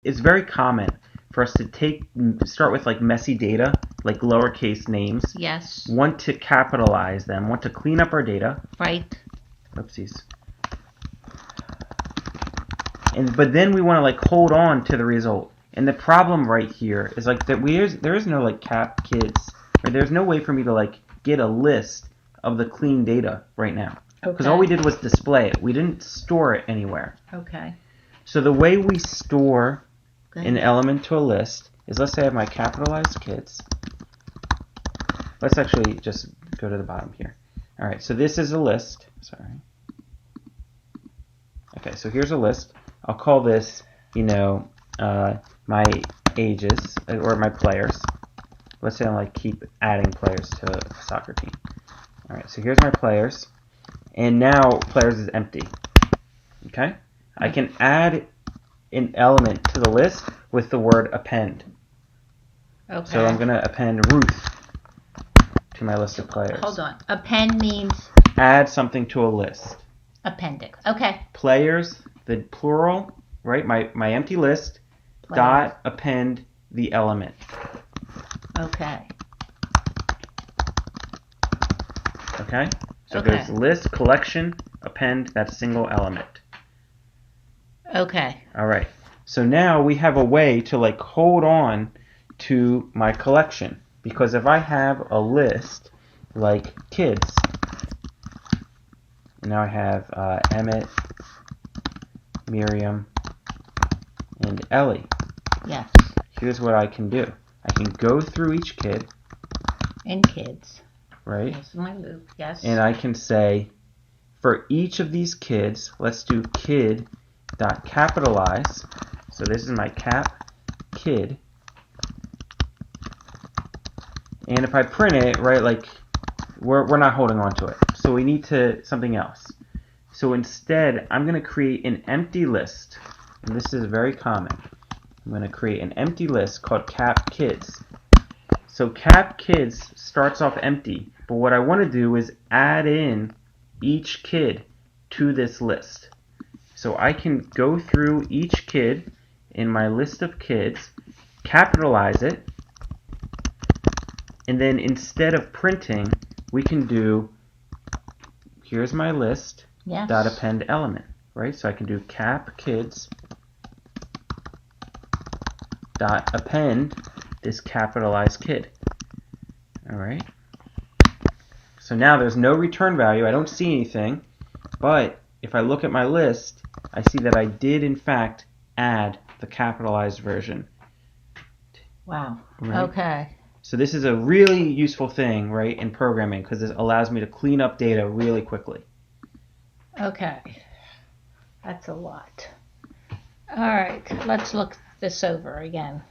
It's very common for us to start with like messy data, like lowercase names. Yes. Want to capitalize them, want to clean up our data. Right. Oopsies. But then we want to like hold on to the result. And the problem right here is like that there is no like cap kids, or there's no way for me to like get a list of the clean data right now. Because all we did was display it. We didn't store it anywhere. Okay. So the way we store an element to a list is, let's say I have my capitalized kids. Let's actually just go to the bottom here. All right, so this is a list. Sorry. Okay, so here's a list. I'll call this, my ages or my players. Let's say I like keep adding players to a soccer team. All right, so here's my players, and now players is empty. Okay, I can add an element to the list with the word append. Okay. So I'm going to append Ruth to my list of players. Hold on. Append means? Add something to a list. Appendix. Okay. Players, the plural, right? My empty list, players. Dot append the element. Okay. Okay? So there's list, collection, append, that single element. Okay. All right. So now we have a way to like hold on to my collection, because if I have a list like kids, now I have Emmett, Miriam, and Ellie. Yes. Here's what I can do. I can go through each kid. And kids. Right? This is my loop, yes. And I can say, for each of these kids, let's do kid dot capitalize. So this is my cap kid. And if I print it, right, like we're not holding on to it. So we need something else. So instead, I'm going to create an empty list. And this is very common. I'm going to create an empty list called cap kids. So cap kids starts off empty, but what I want to do is add in each kid to this list. So I can go through each kid in my list of kids, capitalize it, and then instead of printing, we can do, here's my list, yes. Dot append element, right? So I can do cap kids dot append this capitalized kid. All right. So now there's no return value. I don't see anything, but if I look at my list, I see that I did in fact add the capitalized version. Wow. Right? Okay. So this is a really useful thing, right, in programming, because it allows me to clean up data really quickly. Okay. That's a lot. All right. Let's look this over again.